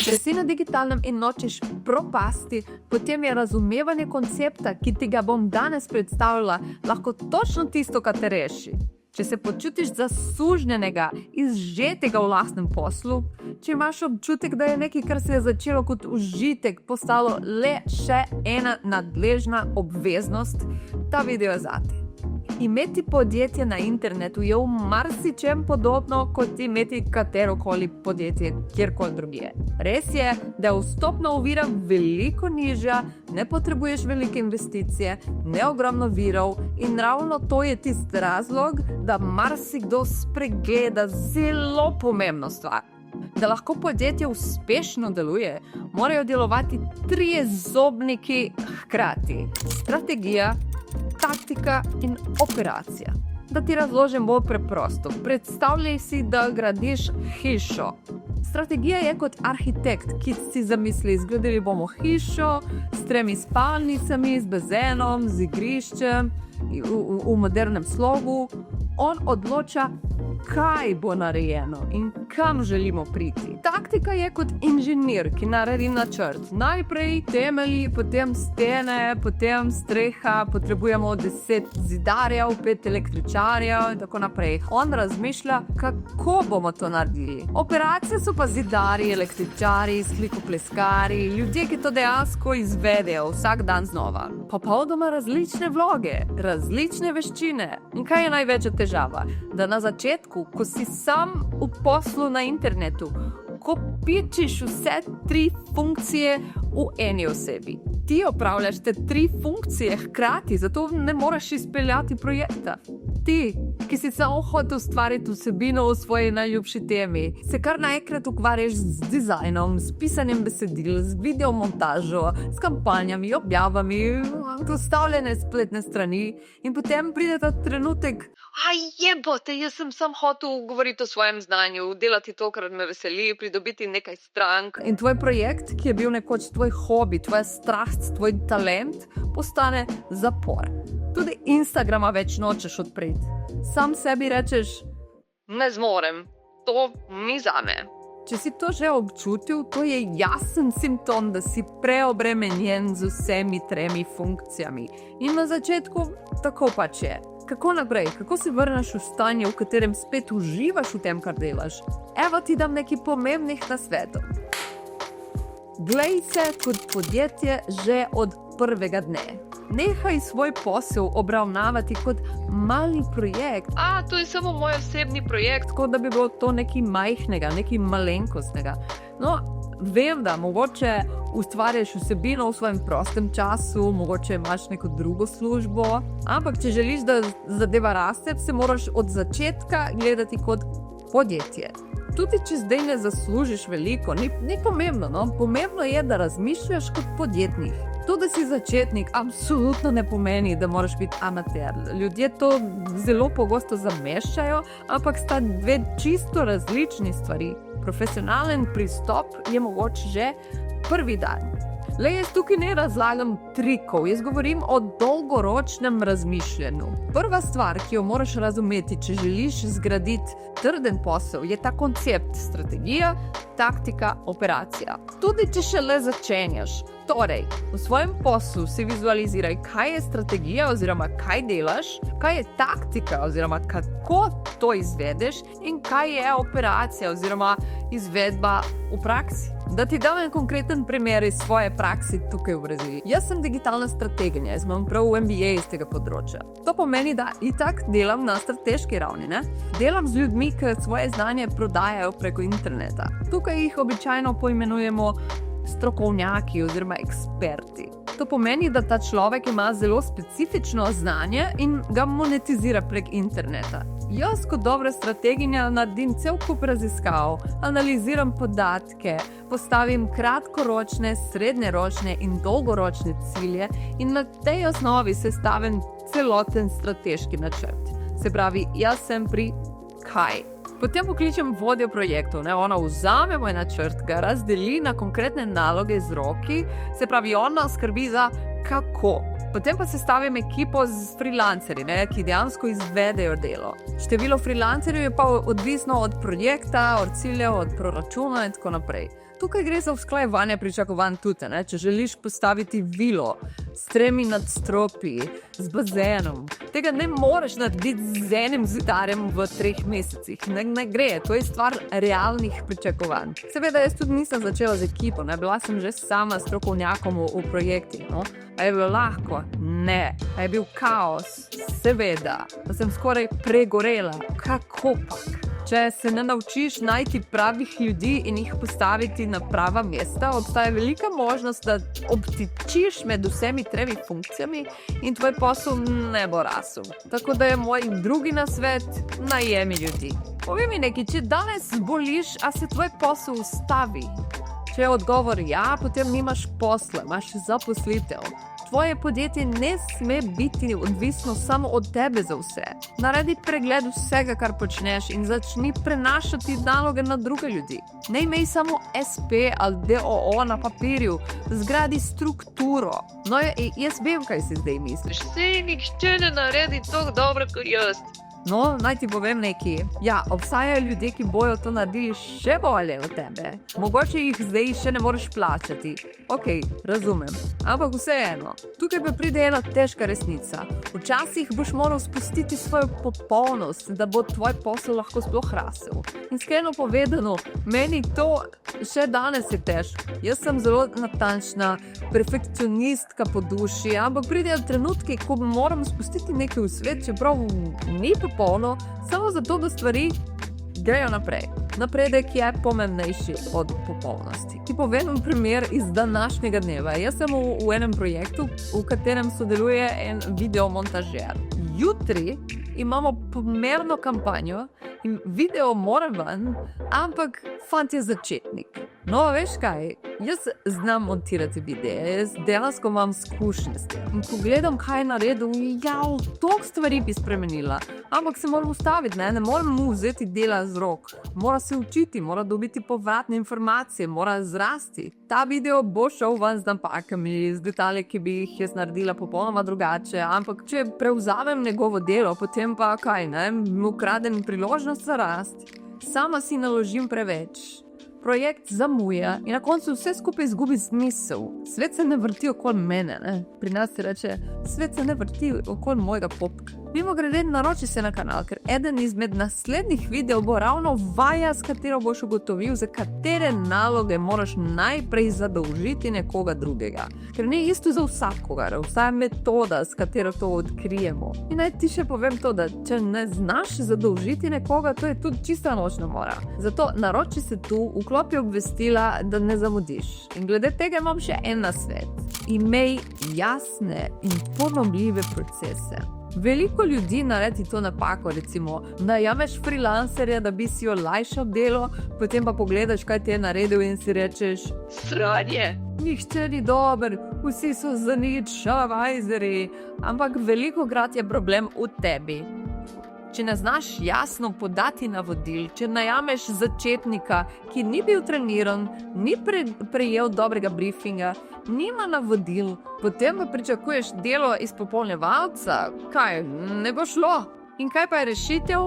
Če si na digitalnem in nočeš propasti, potem je razumevanje koncepta, ki ti ga bom danes predstavila, lahko točno tisto, kar te reši. Če se počutiš zasužnjenega, izžetega v lastnem poslu, če imaš občutek, da je nekaj, kar se je začelo kot užitek, postalo le še ena nadležna obveznost, ta video je zate. Imeti podjetje na internetu je v marsičem podobno, kot imeti katerokoli podjetje kjerkoli drugje. Res je, da je vstopna ovira veliko nižja, ne potrebuješ velike investicije, ne ogromno virov in ravno to je tisti razlog, da marsikdo spregleda zelo pomembno stvar. Da lahko podjetje uspešno deluje, morajo delovati 3 zobniki hkrati. Strategija, taktika in operacija. Da ti razložim bolj preprosto. Predstavljaj si, da gradiš hišo. Strategija je kot arhitekt, ki si zamisli, zgradili bomo hišo s 3 spalnicami, z bazenom, z igriščem, v modernem slogu. On odloča, kaj bo narejeno in kam želimo priti. Taktika je kot inženir, ki naredi načrt. Najprej temelji, potem stene, potem streha, potrebujemo 10 zidarjev, 5 električarjev in tako naprej. On razmišlja, kako bomo to naredili. Operacije so pa zidarji, električarji, slikopleskari, ljudje, ki to dejansko izvedejo vsak dan znova. Popolnoma različne vloge, različne veščine. In kaj je največja težava? Da na začetku, ko si sam v poslu na internetu, ko pičiš vse 3 funkcije v eni osebi. Ti opravljaš te 3 funkcije hkrati, zato ne moreš izpeljati projekta. Ti, ki si samo hotel ustvariti vsebino v svoji najljubši temi, se kar naenkrat ukvarjaš z dizajnom, s pisanjem besedil, z videomontažo, s kampanjami, objavami, dostavljene spletne strani in potem pride ta trenutek, jebote, jaz sem sam hotel govoriti o svojem znanju, delati to, kar me veseli, pridobiti nekaj strank. In tvoj projekt, ki je bil nekoč tvoj hobi, tvoja strast, tvoj talent, postane zapor. Tudi Instagrama več nočeš odpreti. Sam sebi rečeš, ne zmorem, to ni zame. Če si to že občutil, to je jasen simptom, da si preobremenjen z vsemi 3 funkcijami. In na začetku tako pač je. Kako naprej? Kako se vrneš v stanje, v katerem spet uživaš v tem, kar delaš? Evo ti dam nekaj pomembnih nasvetov. Glej se kot podjetje že od prvega dne. Nehaj svoj posel obravnavati kot mali projekt. To je samo moj osebni projekt, kot da bi bilo to nekaj majhnega, nekaj malenkostnega. No, vem, da mogoče ustvarjaš vsebino v svojem prostem času, mogoče imaš neko drugo službo, ampak če želiš, da zadeva raste, se moraš od začetka gledati kot podjetje. Tudi če zdaj ne zaslužiš veliko, ni pomembno, no? Pomembno je, da razmišljaš kot podjetnik. To, da si začetnik, absolutno ne pomeni, da moraš biti amater. Ljudje to zelo pogosto zameščajo, ampak sta 2 čisto različni stvari. Profesionalen pristop je mogoče že prvi dan. Le jaz tukaj ne razlagam trikov, jaz govorim o dolgoročnem razmišljanju. Prva stvar, ki jo moraš razumeti, če želiš zgraditi trden posel, je ta koncept strategija, taktika, operacija. Tudi če šele začenjaš. Torej, v svojem poslu si vizualiziraj, kaj je strategija oziroma kaj delaš, kaj je taktika oziroma kako to izvedeš in kaj je operacija oziroma izvedba v praksi. Da ti dam en konkreten primer iz svoje prakse tukaj v Braziliji. Jaz sem digitalna strateginja, jaz imam prav MBA iz tega področja. To pomeni, da itak delam na strateški ravni, ne? Delam z ljudmi, ki svoje znanje prodajajo preko interneta. Tukaj jih običajno poimenujemo strokovnjaki oziroma eksperti. To pomeni, da ta človek ima zelo specifično znanje in ga monetizira prek interneta. Jaz kot dobra strateginja naredim cel kup raziskav, analiziram podatke, postavim kratkoročne, srednjeročne in dolgoročne cilje in na tej osnovi sestavim celoten strateški načrt. Se pravi, jaz sem pri kaj. Potem pokličem vodjo projektov, ona vzame moj načrt, ga razdeli na konkretne naloge z roki, se pravi, ona skrbi za kako. Potem pa sestavim ekipo z freelancerji, ki dejansko izvedejo delo. Število freelancerjev je pa odvisno od projekta, od ciljev, od proračuna in tako naprej. Tukaj gre za usklajevanje pričakovanj tudi, ne? Če želiš postaviti vilo s 3 nadstropji, z bazenom, tega ne moreš narediti z enim zidarjem v 3 mesecih. Ne gre, to je stvar realnih pričakovanj. Seveda, jaz tudi nisem začela z ekipo, ne? Bila sem že sama strokovnjakom v projektih, no? A je bilo lahko? Ne. A je bil kaos? Seveda. Pa sem skoraj pregorela. Kako pak? Če se ne naučiš najti pravih ljudi in jih postaviti na prava mesta, obstaja velika možnost, da obtičiš med vsemi 3 funkcijami in tvoj posel ne bo rasel. Tako da je moj drugi nasvet, najemi ljudi. Povej mi nekaj, če danes boliš, a se tvoj posel ustavi? Če je odgovor ja, potem nimaš posla, imaš zaposlitev. Tvoje podjetje ne sme biti odvisno samo od tebe za vse. Naredi pregled vsega, kar počneš in začni prenašati naloge na druge ljudi. Ne imej samo SP ali DOO na papirju, zgradi strukturo. No, jaz vem, kaj si zdaj misliš. Sej nihče ne naredi tako dobro kot jaz. No, naj ti povem nekaj. Ja, obstajajo ljudje, ki bojo to naredili še bolje od tebe. Mogoče jih zdaj še ne moreš plačati. Okej, razumem. Ampak vseeno, tukaj pa pride ena težka resnica. Včasih boš moral spustiti svojo popolnost, da bo tvoj posel lahko sploh rasel. Iskreno povedano, meni to še danes je težko. Jaz sem zelo natančna, perfekcionistka po duši, ampak pridejo trenutki, ko moram spustiti nekaj v svet, čeprav ni popolno, samo zato, da stvari grejo naprej. Napredek je pomembnejši od popolnosti. Ti povem primer iz današnjega dneva. Jaz sem v enem projektu, v katerem sodeluje en videomontažer. Jutri imamo pomerno kampanjo in video mora ven, ampak fant je začetnik. No, veš kaj, jaz znam montirati videe, jaz dejansko imam izkušnje s tem. In ko gledam, kaj je naredil, toliko stvari bi spremenila. Ampak se moram ustaviti, ne morem mu vzeti dela z rok. Mora se učiti, mora dobiti povratne informacije, mora zrasti. Ta video bo šel ven z napakami, z detalji, ki bi jih jaz naredila popolnoma drugače. Ampak če prevzamem njegovo delo, potem pa kaj, mu kradem priložnost za rast. Sama si naložim preveč. Projekt zamuja in na koncu vse skupaj izgubi smisel. Svet se ne vrti okoli mene, ne? Pri nas se reče, svet se ne vrti okoli mojega popka. Mimogrede, naroči se na kanal, ker eden izmed naslednjih videov bo ravno vaja, s katero boš ugotovil, za katere naloge moraš najprej zadolžiti nekoga drugega. Ker ni isto za vsakogar, obstaja metoda, s katero to odkrijemo. In naj ti še povem to, da če ne znaš zadolžiti nekoga, to je tudi čista nočna mora. Zato naroči se tu, vklopi obvestila, da ne zamudiš. In glede tega imam še en nasvet. Imej jasne in ponovljive procese. Veliko ljudi naredi to napako, recimo, najameš freelancerja, da bi si olajšal delo, potem pa pogledaš, kaj ti je naredil in si rečeš: Sranje. Nihče ni dober, vsi so zanič, šalabajzeri. Ampak velikokrat je problem v tebi. Če ne znaš jasno podati navodil, če najameš začetnika, ki ni bil treniran, ni prejel dobrega briefinga, nima navodil, potem pa pričakuješ delo izpopolnjevalca, kaj, ne bo šlo. In kaj pa je rešitev?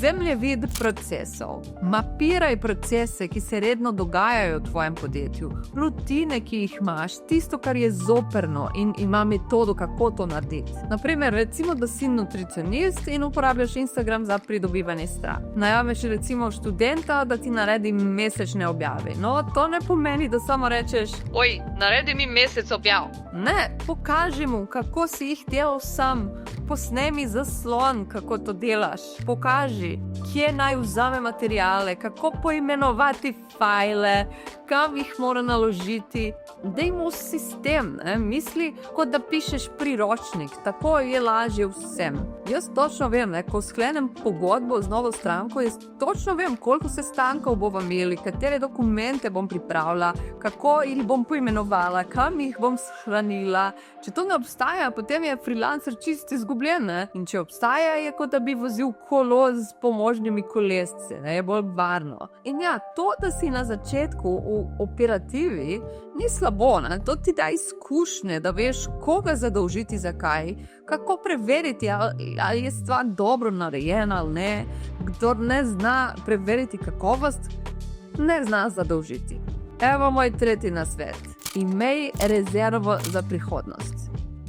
Zemljevid procesov. Mapiraj procese, ki se redno dogajajo v tvojem podjetju, rutine, ki jih imaš, tisto, kar je zoprno in ima metodo, kako to narediti. Naprimer, recimo, da si nutricionist in uporabljaš Instagram za pridobivanje stran. Najameš recimo študenta, da ti naredi mesečne objave. No, to ne pomeni, da samo rečeš: Oj, naredi mi mesec objav. Ne, pokaži mu, kako si jih delal sam. Posnemi zaslon, kako to delaš. Pokaži, kje naj vzame materiale, kako poimenovati fajle, kam jih mora naložiti. Daj mu sistem, misli, kot da pišeš priročnik, tako je lažje vsem. Jaz točno vem, ko sklenem pogodbo z novo stranko, jaz točno vem, koliko sestankov bomo imeli, katere dokumente bom pripravila, kako jih bom poimenovala, kam jih bom shranila. Če to ne obstaja, potem je freelancer čisto izgubljen, in če obstaja, je kot da bi vozil kolo z pomožnimi kolesci, je bolj varno. In ja, to, da si na začetku v operativi, ni slabo, to ti da izkušnje, da veš, koga zadolžiti za kaj, kako preveriti, ali je stvar dobro narejena ali ne. Kdor ne zna preveriti kakovost, ne zna zadolžiti. Evo moj tretji nasvet. Imej rezervo za prihodnost.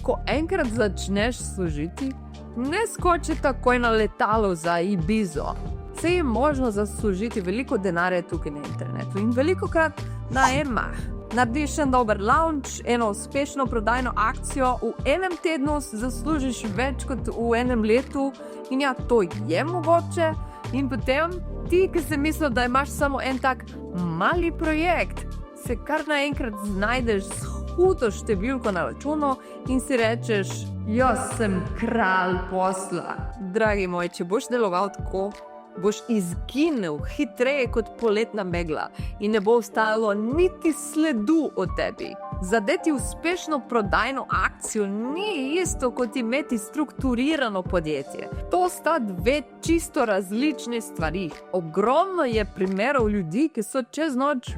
Ko enkrat začneš služiti, ne skoči takoj na letalo za Ibizo. Se je možno zaslužiti veliko denarja tukaj na internetu in velikokrat na mah. Narediš en dober launch, eno uspešno prodajno akcijo, v enem tednu zaslužiš več kot v enem letu in ja, to je mogoče. In potem ti, ki si mislil, da imaš samo en tak mali projekt, se kar naenkrat znajdeš s hudo številko na računu in si rečeš, jaz sem kralj posla. Dragi moj, če boš deloval tako, boš izginil hitreje kot poletna megla in ne bo ostalo niti sledu o tebi. Zadeti uspešno prodajno akcijo ni isto kot imeti strukturirano podjetje. To sta dve čisto različne stvari. Ogromno je primerov ljudi, ki so čez noč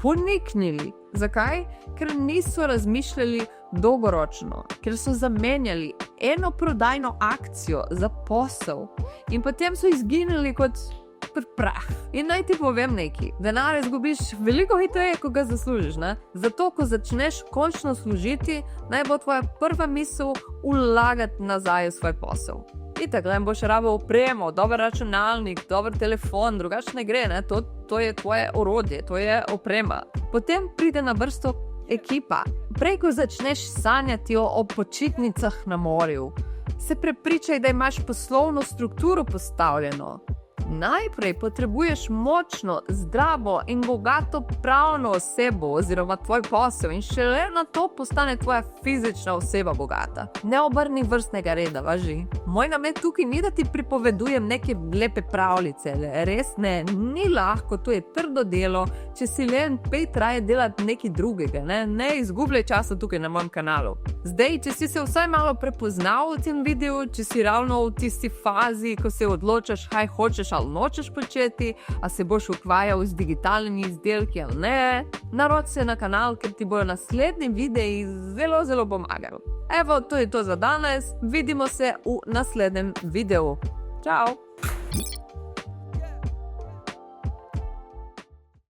poniknili. Zakaj? Ker niso razmišljali dolgoročno, ker so zamenjali eno prodajno akcijo za posel in potem so izginili kot prah. In naj ti povem nekaj, denar izgubiš veliko hitreje, ko ga zaslužiš, ne? Zato, ko začneš končno služiti, naj bo tvoja prva misel vlagati nazaj v svoj posel. Itak, ne boš rabil opremo, dober računalnik, dober telefon, drugače ne gre, ne? To je tvoje orodje, to je oprema. Potem pride na vrsto ekipa. Prej, ko začneš sanjati o počitnicah na morju, se prepričaj, da imaš poslovno strukturo postavljeno. Najprej potrebuješ močno, zdravo in bogato pravno osebo oziroma tvoj posel in šele na to postane tvoja fizična oseba bogata. Ne obrni vrstnega reda, važi. Moj namen tukaj ni, da ti pripovedujem neke lepe pravljice, res ne, ni lahko, to je trdo delo, če si len pet raje delati nekaj drugega, ne izgubljaj časa tukaj na mojem kanalu. Zdaj, če si se vsaj malo prepoznal v tem videu, če si ravno v tisti fazi, ko se odločaš, kaj hočeš ali nočeš početi, a se boš ukvarjal z digitalnimi izdelki ali ne, narodi se na kanal, ker ti bojo naslednji videi zelo, zelo pomagali. Evo, to je to za danes, vidimo se v naslednjem videu. Čau!